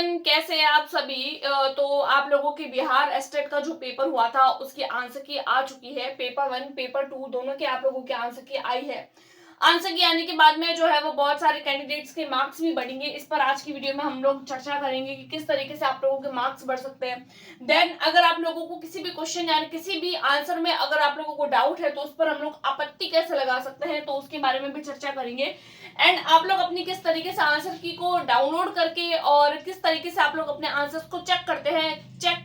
Everyone, कैसे हैं आप सभी। तो आप लोगों के बिहार एस्टेट का जो पेपर हुआ था उसकी आंसर की आ चुकी है। पेपर 1 पेपर 2 दोनों के आप लोगों के आंसर की आई है। आंसर की आने के बाद में जो है वो बहुत सारे कैंडिडेट्स के मार्क्स भी बढ़ेंगे। इस पर आज की वीडियो में हम लोग चर्चा करेंगे कि किस तरीके से आप लोगों के मार्क्स बढ़ सकते हैं। देन अगर आप लोगों को किसी भी क्वेश्चन यानी किसी भी आंसर में अगर आप लोगों को डाउट है तो उस पर हम लोग आपत्ति कैसे लगा सकते हैं तो उसके बारे में भी चर्चा करेंगे। एंड आप लोग अपनी किस तरीके से आंसर की को डाउनलोड करके और किस तरीके से आप लोग अपने आंसर्स को चेक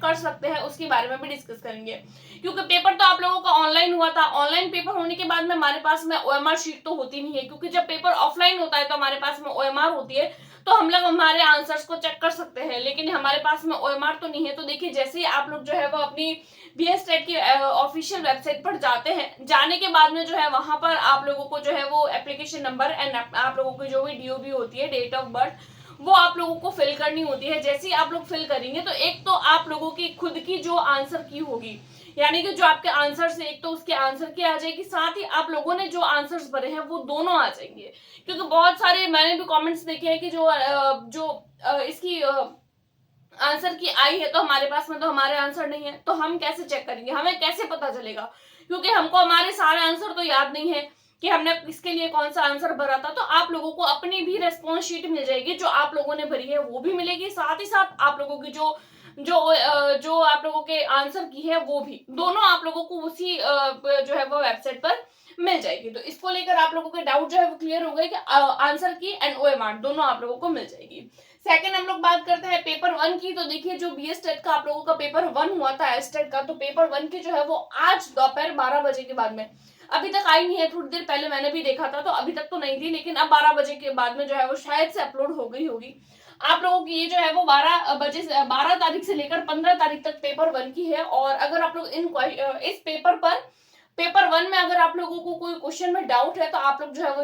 कर सकते हैं उसके बारे में भी डिस्कस करेंगे। क्योंकि पेपर तो आप लोगों का ऑनलाइन हुआ था। ऑनलाइन पेपर होने के बाद में हमारे पास में ओएमआर शीट तो होती नहीं है, क्योंकि जब पेपर ऑफलाइन होता है तो हमारे पास में ओएमआर होती है, तो हम लोग हमारे आंसर्स को चेक कर सकते हैं, लेकिन हमारे पास में ओएमआर तो नहीं है। तो देखिए, जैसे ही आप लोग जो है वो अपनी बीएस टेट की ऑफिशियल वेबसाइट पर जाते हैं, जाने के बाद में जो है वहां पर आप लोगों को जो है वो एप्लीकेशन नंबर एंड आप लोगों की जो भी डीओबी होती है, डेट ऑफ बर्थ, वो आप लोगों को फिल करनी होती है। जैसे ही आप लोग फिल करेंगे तो एक तो आप लोगों की खुद की जो आंसर की होगी, यानी कि जो आपके आंसर से एक तो उसके आंसर की आ जाएगी, साथ ही आप लोगों ने जो आंसर्स भरे हैं वो दोनों आ जाएंगे। क्योंकि बहुत सारे मैंने भी कमेंट्स देखे हैं कि इसकी आंसर की आई है तो हमारे पास में तो हमारे आंसर नहीं है, तो हम कैसे चेक करेंगे, हमें कैसे पता चलेगा, क्योंकि हमको हमारे सारे आंसर तो याद नहीं है कि हमने इसके लिए कौन सा आंसर भरा था। तो आप लोगों को अपनी भी रेस्पॉन्स शीट मिल जाएगी, जो आप लोगों ने भरी है वो भी मिलेगी, साथ ही साथ आप लोगों की जो आप लोगों के आंसर की है वो भी, दोनों आप लोगों को उसी जो है वो वेबसाइट पर मिल जाएगी। तो इसको लेकर आप लोगों के डाउट जो है वो क्लियर हो गए कि आंसर की एंड ओएमआर दोनों आप लोगों को मिल जाएगी। सेकंड हम लोग बात करते हैं पेपर 1 की। तो देखिए, जो बीएस टेट का आप लोगों का पेपर 1 हुआ था एस्टेट का, तो पेपर 1 की जो है वो आज दोपहर 12 बजे के बाद में, अभी तक आई नहीं है, थोड़ी देर पहले मैंने भी देखा था तो अभी तक तो नहीं थी, लेकिन अब 12 बजे के बाद में जो है वो शायद से अपलोड हो गई होगी। आप लोगों की ये जो है वो 12 तारीख से लेकर 15 तारीख तक पेपर 1 की है। और अगर आप लोग इस पेपर 1 में अगर आप लोगों को कोई क्वेश्चन में डाउट है तो आप लोग जो है वो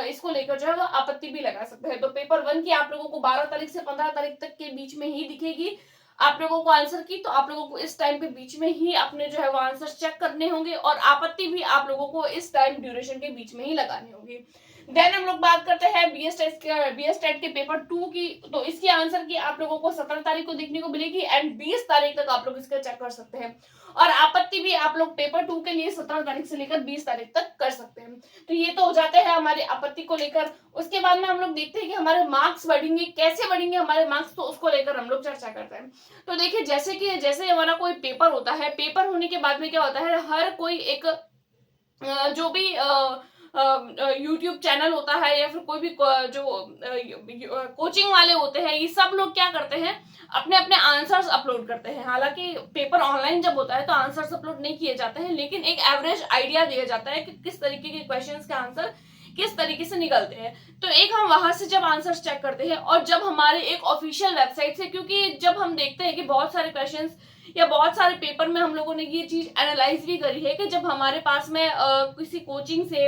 इसको लेकर जो है वो आपत्ति भी लगा सकते हैं। तो पेपर 1 की आप लोगों को 12 तारीख से 15 तारीख तक के बीच में ही दिखेगी आप लोगों को आंसर की। तो आप लोगों को इस टाइम के बीच में ही अपने जो है वो आंसर चेक करने होंगे और आपत्ति भी आप लोगों को इस टाइम ड्यूरेशन के बीच में ही लगानी होगी। देन हम लोग बात करते हैं बीएस टेट के पेपर 2 की। तो इसकी आंसर की आप लोगों को 17 तारीख को देखने को मिलेगी एंड 20 तारीख तक आप लोग इसका चेक कर सकते हैं। और आपत्ति भी आप लोग पेपर 2 के लिए 17 तारीख से लेकर 20 तारीख तक कर सकते हैं। तो ये तो हो जाते हैं हमारे आपत्ति को लेकर। उसके बाद में हम लोग देखते हैं कि हमारे मार्क्स बढ़ेंगे, कैसे बढ़ेंगे हमारे मार्क्स, तो उसको लेकर हम लोग चर्चा करते हैं। तो देखिए, जैसे हमारा कोई पेपर होता है, पेपर होने के बाद में क्या होता है, हर कोई एक जो भी यूट्यूब चैनल होता है या फिर कोई भी जो कोचिंग वाले होते हैं, ये सब लोग क्या करते हैं, अपने अपने आंसर्स अपलोड करते हैं। हालांकि पेपर ऑनलाइन जब होता है तो आंसर्स अपलोड नहीं किए जाते हैं, लेकिन एक एवरेज आइडिया दिया जाता है कि किस तरीके के क्वेश्चंस के आंसर किस तरीके से निकलते हैं। तो एक हम वहां से जब आंसर्स चेक करते हैं और जब हमारे एक ऑफिशियल वेबसाइट से, क्योंकि जब हम देखते हैं कि बहुत सारे क्वेश्चंस या बहुत सारे पेपर में हम लोगों ने ये चीज एनालाइज भी करी है कि जब हमारे पास में किसी कोचिंग से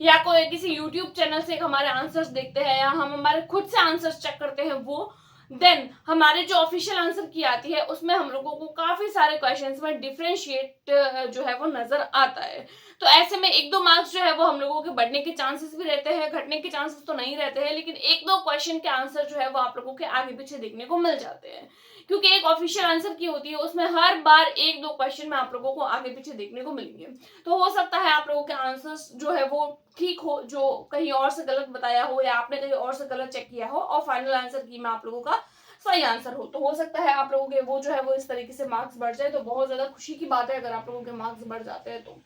या कोई किसी यूट्यूब चैनल से हमारे आंसर्स देखते हैं या हम हमारे खुद से आंसर्स चेक करते हैं, वो देन हमारे जो ऑफिशियल आंसर की आती है उसमें हम लोगों को काफी सारे क्वेश्चंस में डिफरेंशिएट जो है वो नजर आता है। तो ऐसे में 1-2 मार्क्स जो है वो हम लोगों के बढ़ने के चांसेस भी रहते हैं, घटने के चांसेस तो नहीं रहते हैं, लेकिन 1-2 क्वेश्चन के आंसर जो है वो आप लोगों के आगे पीछे देखने को मिल जाते हैं। क्योंकि एक ऑफिशियल आंसर की होती है, उसमें हर बार 1-2 क्वेश्चन में आप लोगों को आगे पीछे देखने को मिलेंगे। तो हो सकता है आप लोगों के आंसर्स जो है वो ठीक हो, जो कहीं और से गलत बताया हो या आपने कहीं और से गलत चेक किया हो, और फाइनल आंसर की में आप लोगों का सही आंसर हो। तो हो सकता है आप लोगों के वो जो है वो इस तरीके से मार्क्स बढ़ जाए, तो बहुत ज्यादा खुशी की बात है अगर आप लोगों के मार्क्स बढ़ जाते हैं। तो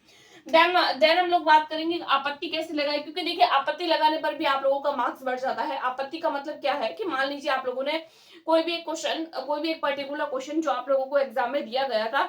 देन हम लोग बात करेंगे आपत्ति कैसे लगाए, क्योंकि देखिए, आपत्ति लगाने पर भी आप लोगों का मार्क्स बढ़ जाता है। आपत्ति का मतलब क्या है कि मान लीजिए आप लोगों ने कोई भी एक पर्टिकुलर क्वेश्चन जो आप लोगों को एग्जाम में दिया गया था,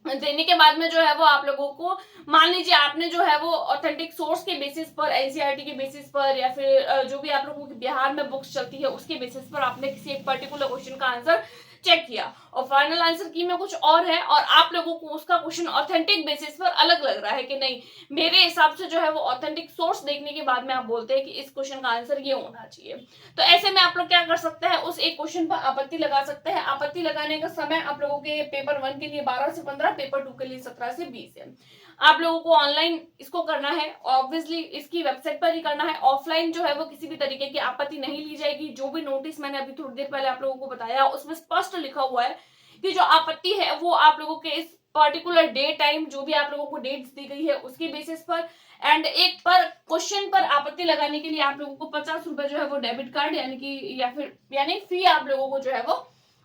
देने के बाद में जो है वो आप लोगों को, मान लीजिए आपने जो है वो ऑथेंटिक सोर्स के बेसिस पर, एनसीईआरटी के बेसिस पर, या फिर जो भी आप लोगों की बिहार में बुक्स चलती है उसके बेसिस पर आपने किसी एक पर्टिकुलर क्वेश्चन का आंसर चेक किया और फाइनल आंसर की में कुछ और है, और आप लोगों को उसका क्वेश्चन ऑथेंटिक बेसिस पर अलग लग रहा है कि नहीं, मेरे हिसाब से जो है वो ऑथेंटिक सोर्स देखने के बाद में आप बोलते हैं कि इस क्वेश्चन का आंसर ये होना चाहिए। तो ऐसे में आप लोग क्या कर सकते हैं, उस एक क्वेश्चन पर आपत्ति लगा सकते हैं। आपत्ति लगाने का समय आप लोगों के पेपर 1 के लिए 12 से 15, पेपर 2 के लिए 17 से 20 है। आप लोगों को ऑनलाइन इसको करना है, ऑब्वियसली इसकी वेबसाइट पर ही करना है। ऑफलाइन जो है वो किसी भी तरीके की आपत्ति नहीं ली जाएगी। जो भी नोटिस मैंने अभी थोड़ी देर पहले आप लोगों को बताया उसमें स्पष्ट लिखा हुआ है कि जो आपत्ति है वो आप लोगों के इस पर्टिकुलर डे टाइम जो भी आप लोगों को डेट्स दी गई है उसकी बेसिस पर, एंड एक पर क्वेश्चन पर आपत्ति लगाने के लिए आप लोगों को 50 रुपए जो है वो डेबिट कार्ड यानी कि या फिर यानी फी आप लोगों को जो है वो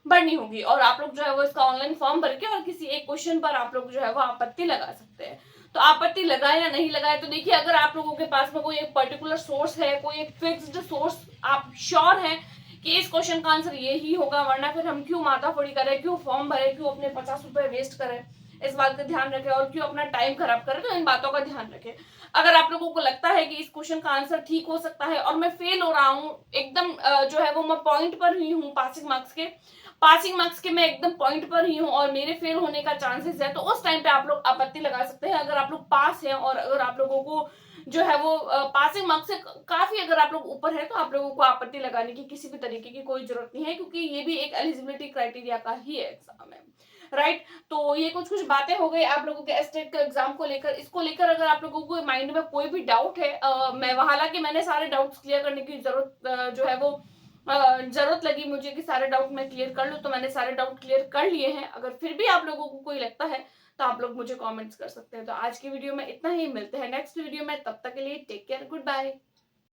भरनी होगी, और आप लोग जो है वो इसका ऑनलाइन फॉर्म भर के और किसी एक क्वेश्चन पर आप लोग जो है वो आपत्ति लगा सकते हैं। तो आपत्ति लगाए या नहीं लगाए, तो देखिए अगर आप लोगों के पास में कोई एक पर्टिकुलर सोर्स है, कोई एक फिक्स्ड सोर्स, आप श्योर हैं कि इस क्वेश्चन का आंसर ये ही होगा, वरना फिर हम क्यों माथाफोड़ी करें, क्यों फॉर्म भरे, क्यों अपने 50 रुपए वेस्ट करें, इस बात का ध्यान रखें, और क्यों अपना टाइम खराब करें, तो इन बातों का ध्यान रखें। अगर आप लोगों को लगता है कि इस क्वेश्चन का आंसर ठीक हो सकता है और मैं फेल हो रहा हूँ एकदम, जो है वो मैं पॉइंट पर ही हूँ, पासिंग मार्क्स के मैं एकदम पॉइंट पर ही हूँ और मेरे फेल होने का चांसेस है, तो उस टाइम पे आप लोग आपत्ति लगा सकते हैं। अगर आप लोग पास हैं और अगर आप लोगों को जो है वो पासिंग मार्क्स से काफी अगर आप लोग ऊपर है, तो आप लोगों को आपत्ति लगाने की किसी भी तरीके की कोई जरूरत नहीं है, क्योंकि ये भी एक एलिजिबिलिटी क्राइटेरिया का ही एग्जाम है, राइट। तो ये कुछ बातें हो गई आप लोगों के एस्टेट के एग्जाम को लेकर। इसको लेकर अगर आप लोगों को माइंड में कोई भी डाउट है, मैं हालांकि मैंने सारे डाउट्स क्लियर करने की जरूरत जो है वो जरूरत लगी मुझे कि सारे डाउट मैं क्लियर कर लूं, तो मैंने सारे डाउट क्लियर कर लिए हैं। अगर फिर भी आप लोगों को कोई लगता है तो आप लोग मुझे कमेंट्स कर सकते हैं। तो आज की वीडियो में इतना ही, मिलते हैं नेक्स्ट वीडियो में, तब तक के लिए टेक केयर, गुड बाय।